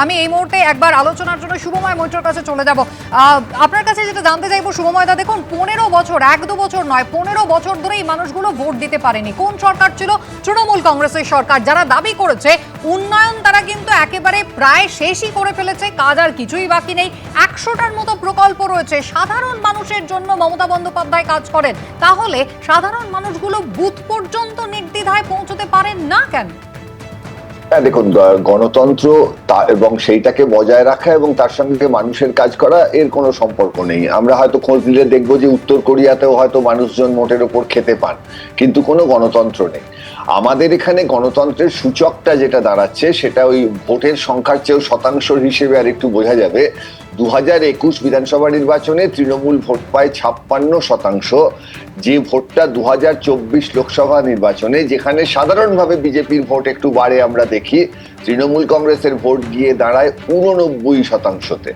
আমি এই মুহূর্তে একবার আলোচনার জন্য শুভময় মৈত্রর কাছে চলে যাব। আপনার কাছে যেটা জানতে চাইবো শুভময় দা, দেখুন 15 বছর, 1-2 বছর নয়, 15 বছর ধরে এই মানুষগুলো ভোট দিতে পারেনি। কোন সরকার ছিল? তৃণমূল কংগ্রেসের সরকার। যারা দাবি করেছে উন্নয়ন, তারা কিন্তু একেবারে প্রায় শেষই করে ফেলেছে, কাজ আর কিছুই বাকি নেই। 100টার মতো প্রকল্প রয়েছে, সাধারণ মানুষের জন্য মমতা বন্দ্যোপাধ্যায় কাজ করেন। তাহলে সাধারণ মানুষগুলো বুথ পর্যন্ত নির্দ্বিধায় পৌঁছতে পারেন না কেন? দেখুন, গণতন্ত্র এবং সেইটাকে বজায় রাখা এবং তার সঙ্গে মানুষের কাজ করা এর কোনো সম্পর্ক নেই। আমরা হয়তো খোঁজ নিলে দেখবো যে উত্তর কোরিয়াতেও হয়তো মানুষজন মোটের ওপর খেতে পান, কিন্তু কোনো গণতন্ত্র নেই। আমাদের এখানে গণতন্ত্রের সূচকটা যেটা দাঁড়াচ্ছে সেটা ওই ভোটের সংখ্যার চেয়েও শতাংশ হিসেবে আর একটু বোঝা যাবে। 2021 বিধানসভা নির্বাচনে তৃণমূল ভোট পায় 56%, যে ভোটটা 2024 লোকসভা নির্বাচনে, যেখানে সাধারণভাবে বিজেপির ভোট একটু বাড়ে আমরা দেখি, তৃণমূল কংগ্রেসের ভোট গিয়ে দাঁড়ায় 89%-তে,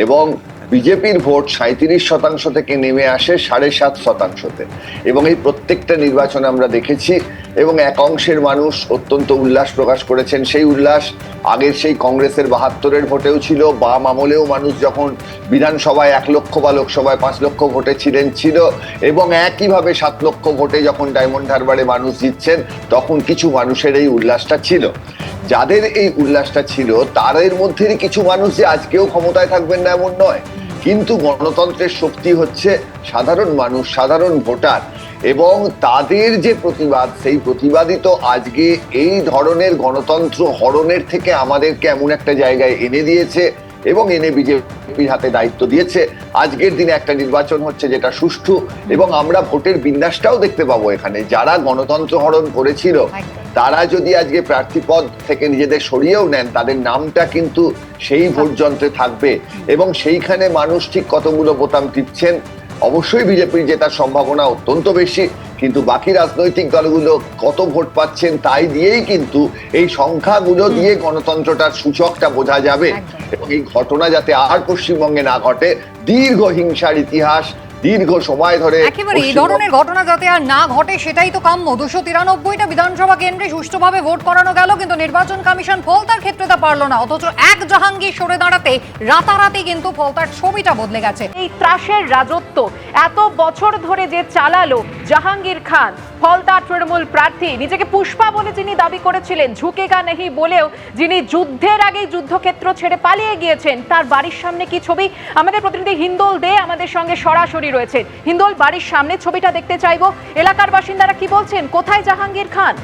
এবং বিজেপির ভোট 37% থেকে নেমে আসে 7.5%-তে। এবং এই প্রত্যেকটা নির্বাচনে আমরা দেখেছি, এবং এক অংশের মানুষ অত্যন্ত উল্লাস প্রকাশ করেছেন। সেই উল্লাস আগের সেই কংগ্রেসের 72-এর ভোটেও ছিল, বাম আমলেও মানুষ যখন বিধানসভায় 1 লক্ষ বা লোকসভায় 5 লক্ষ ভোটে ছিল, এবং একইভাবে 7 লক্ষ ভোটে যখন ডায়মন্ড হারবারে মানুষ জিতছেন তখন কিছু মানুষের এই উল্লাসটা ছিল। যাদের এই উল্লাসটা ছিল তাদের মধ্যেই কিছু মানুষ যে আজকেও ক্ষমতায় থাকবেন না এমন নয়, কিন্তু গণতন্ত্রের শক্তি হচ্ছে সাধারণ মানুষ, সাধারণ ভোটার, এবং তাদের যে প্রতিবাদ, সেই প্রতিবাদই তো আজকে এই ধরনের গণতন্ত্র হরণের থেকে আমাদেরকে এমন একটা জায়গায় এনে দিয়েছে এবং এনে বিজেপির হাতে দায়িত্ব দিয়েছে। আজকের দিনে একটা নির্বাচন হচ্ছে যেটা সুষ্ঠু, এবং আমরা ভোটের বিন্যাসটাও দেখতে পাবো এখানে। যারা গণতন্ত্র হরণ করেছিল তারা যদি আজকে প্রার্থী পদ থেকে নিজেদের সরিয়েও নেন, তাদের নামটা কিন্তু সেই ভোট যন্ত্রে থাকবে, এবং সেইখানে মানুষ ঠিক কতগুলো বোতাম টিপছেন। অবশ্যই বিজেপির জেতার সম্ভাবনা অত্যন্ত বেশি, কিন্তু বাকি রাজনৈতিক দলগুলো কত ভোট পাচ্ছেন তাই দিয়েই কিন্তু এই সংখ্যাগুলো দিয়ে গণতন্ত্রটার সূচকটা বোঝা যাবে। এবং এই ঘটনা যাতে আর পশ্চিমবঙ্গে না ঘটে, দীর্ঘ হিংসার ইতিহাস, দীর্ঘ সময় ধরে একেবারে এই ধরনের ঘটনা যাতে আর না ঘটে সেটাই তো কাম্য। 293টা বিধানসভা কেন্দ্রে সুষ্ঠুভাবে ভোট করানো গেল, কিন্তু নির্বাচন কমিশন ফলতার ক্ষেত্রে তা পারল না। অথচ এক জাহাঙ্গীর সরে দাঁড়াতে রাতারাতি কিন্তু ফলতার ছবিটা বদলে গেছে। এই ত্রাসের রাজত্ব এত বছর ধরে যে চালালো জাহাঙ্গীর খান, ফলতার তৃণমূল প্রার্থী, নিজেকে পুষ্পা বলে যিনি দাবি করেছিলেন, ঝুঁকেগা নেহি বলেও যিনি যুদ্ধের আগেই যুদ্ধক্ষেত্র ছেড়ে পালিয়ে গিয়েছেন, তার বাড়ির সামনে কি ছবি? আমাদের প্রতিনিধি হিন্দোল দে আমাদের সঙ্গে সরাসরি রয়েছে। হিন্দোল, বাড়ির সামনে ছবিটা দেখতে চাইবো। এলাকার বাসিন্দারা কি বলছেন? কোথায় জাহাঙ্গীর খান?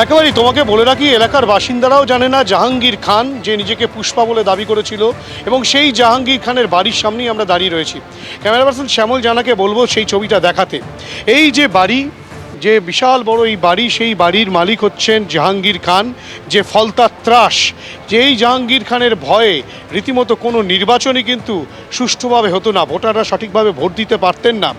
একেবারেই তোমাকে বলে রাখি, এলাকার বাসিন্দারাও জানে না জাহাঙ্গীর খান যে নিজেকে পুষ্পা বলে দাবি করেছিল, এবং সেই জাহাঙ্গীর খানের বাড়ির সামনেই আমরা দাঁড়িয়ে রয়েছি। ক্যামেরা পার্সন শ্যামল জানাকে বলবো সেই ছবিটা দেখাতে। এই যে বাড়ি, যে বিশাল বড় এই বাড়ি, সেই বাড়ির মালিক হচ্ছেন জাহাঙ্গীর খান, যে ফলতার ত্রাস, যেই জাহাঙ্গীর খানের ভয়ে রীতিমতো কোনো নির্বাচনই কিন্তু সুষ্ঠুভাবে হতো না, ভোটাররা সঠিকভাবে ভোট দিতে পারতেন না।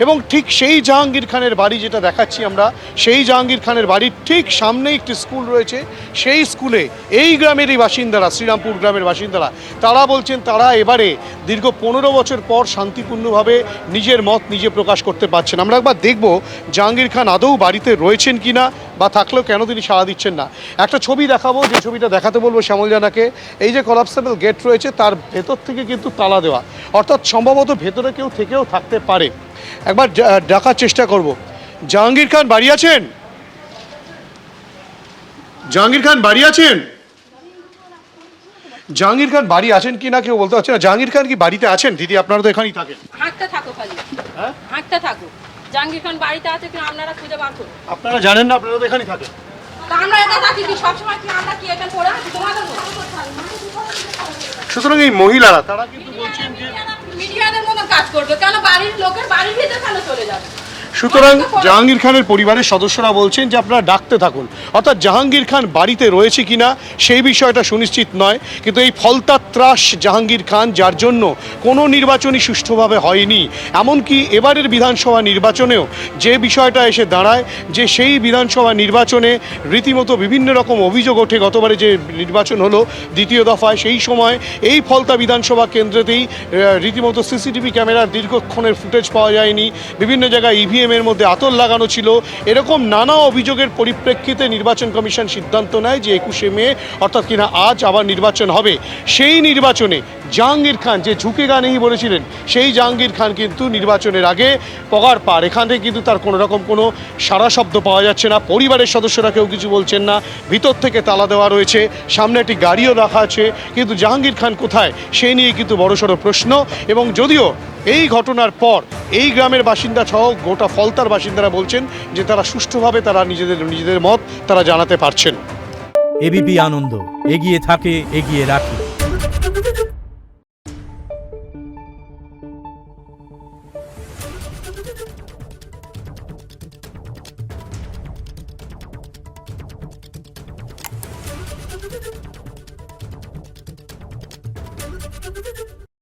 এবং ঠিক সেই জাহাঙ্গীর খানের বাড়ি যেটা দেখাচ্ছি আমরা, সেই জাহাঙ্গীর খানের বাড়ির ঠিক সামনেই একটি স্কুল রয়েছে। সেই স্কুলে এই গ্রামেরই বাসিন্দারা, শ্রীরামপুর গ্রামের বাসিন্দারা, তারা বলছেন তারা এবারে দীর্ঘ 15 বছর পর শান্তিপূর্ণভাবে নিজের মত নিজে প্রকাশ করতে পারছেন। আমরা একবার দেখব জাহাঙ্গীর খান আদৌ বাড়িতে রয়েছেন কিনা, বা থাকলেও কেন তিনি সাড়া দিচ্ছেন না। একটা ছবি দেখাবো, যে ছবিটা দেখাতে বলবো শ্যামল জানাকে। এই যে কলাপসেবল গেট রয়েছে তার ভেতর থেকে কিন্তু তালা দেওয়া, অর্থাৎ সম্ভবত ভেতরে কেউ থেকেও থাকতে পারে। একবার ডাকার চেষ্টা করব। জাহাঙ্গীর খান বাড়ি আছেন? জাহাঙ্গীর খান বাড়ি আছেন? জাহাঙ্গীর খান বাড়ি আছেন কিনা কেউ বলতে পারছে না। জাহাঙ্গীর খান কি বাড়িতে আছেন? দিদি, আপনারা তো এখানেই থাকেন। হাঁটতে থাকো খালি, হ্যাঁ হাঁটতে থাকো। জাহাঙ্গীর খান বাড়িতে আছে কিনা আপনারা খুঁজে বার করুন। আপনারা জানেন না? আপনারা তো এখানেই থাকেন। তা আমরা এটা থাকি কি সবসময়? কি আমরা কি এখানে পড়ে আছি তোমাদের? সুতরাং এই মহিলারা তারা কিন্তু বলছেন যে মিডিয়াদের মতো কাজ করবে কেন? বাড়ির লোকের বাড়ির ভিতরে কেন চলে যাবে? সুতরাং জাহাঙ্গীর খানের পরিবারের সদস্যরা বলছেন যে আপনারা ডাকতে থাকুন, অর্থাৎ জাহাঙ্গীর খান বাড়িতে রয়েছে কিনা সেই বিষয়টা সুনিশ্চিত নয়। কিন্তু এই ফলতার ত্রাস জাহাঙ্গীর খান, যার জন্য কোনো নির্বাচনই সুষ্ঠুভাবে হয়নি। এমনকি এবারের বিধানসভা নির্বাচনেও যে বিষয়টা এসে দাঁড়ায়, যে সেই বিধানসভা নির্বাচনে রীতিমতো বিভিন্ন রকম অভিযোগ ওঠে। গতবারে যে নির্বাচন হলো দ্বিতীয় দফায়, সেই সময় এই ফলতা বিধানসভা কেন্দ্রেতেই রীতিমতো সিসিটিভি ক্যামেরার দীর্ঘক্ষণের ফুটেজ পাওয়া যায়নি, বিভিন্ন জায়গায় ইভিএম এর মধ্যে আতর লাগানো ছিল, এরকম নানা অভিযোগের পরিপ্রেক্ষিতে নির্বাচন কমিশন সিদ্ধান্ত নেয় যে 21শে মে অর্থাৎ কিনা আজ আবার নির্বাচন হবে। সেই নির্বাচনে জাহাঙ্গীর খান যে ঝুঁকেগা নেই বলেছিলেন, সেই জাহাঙ্গীর খান কিন্তু নির্বাচনের আগে পগার পার, এখান থেকে কিন্তু তার কোনো রকম কোনো সারা শব্দ পাওয়া যাচ্ছে না। পরিবারের সদস্যরা কেউ কিছু বলছেন না, ভিতর থেকে তালা দেওয়া রয়েছে, সামনে একটি গাড়িও রাখা আছে, কিন্তু জাহাঙ্গীর খান কোথায় সেই নিয়ে কিন্তু বড়সড় প্রশ্ন। এবং যদিও এই ঘটনার পর এই গ্রামের বাসিন্দা সহ গোটা ফলতার বাসিন্দারা বলছেন যে তারা সুষ্ঠুভাবে তারা নিজেদের মত তারা জানাতে পারছেন। এবিপি আনন্দ এগিয়ে থাকে, এগিয়ে রাখে।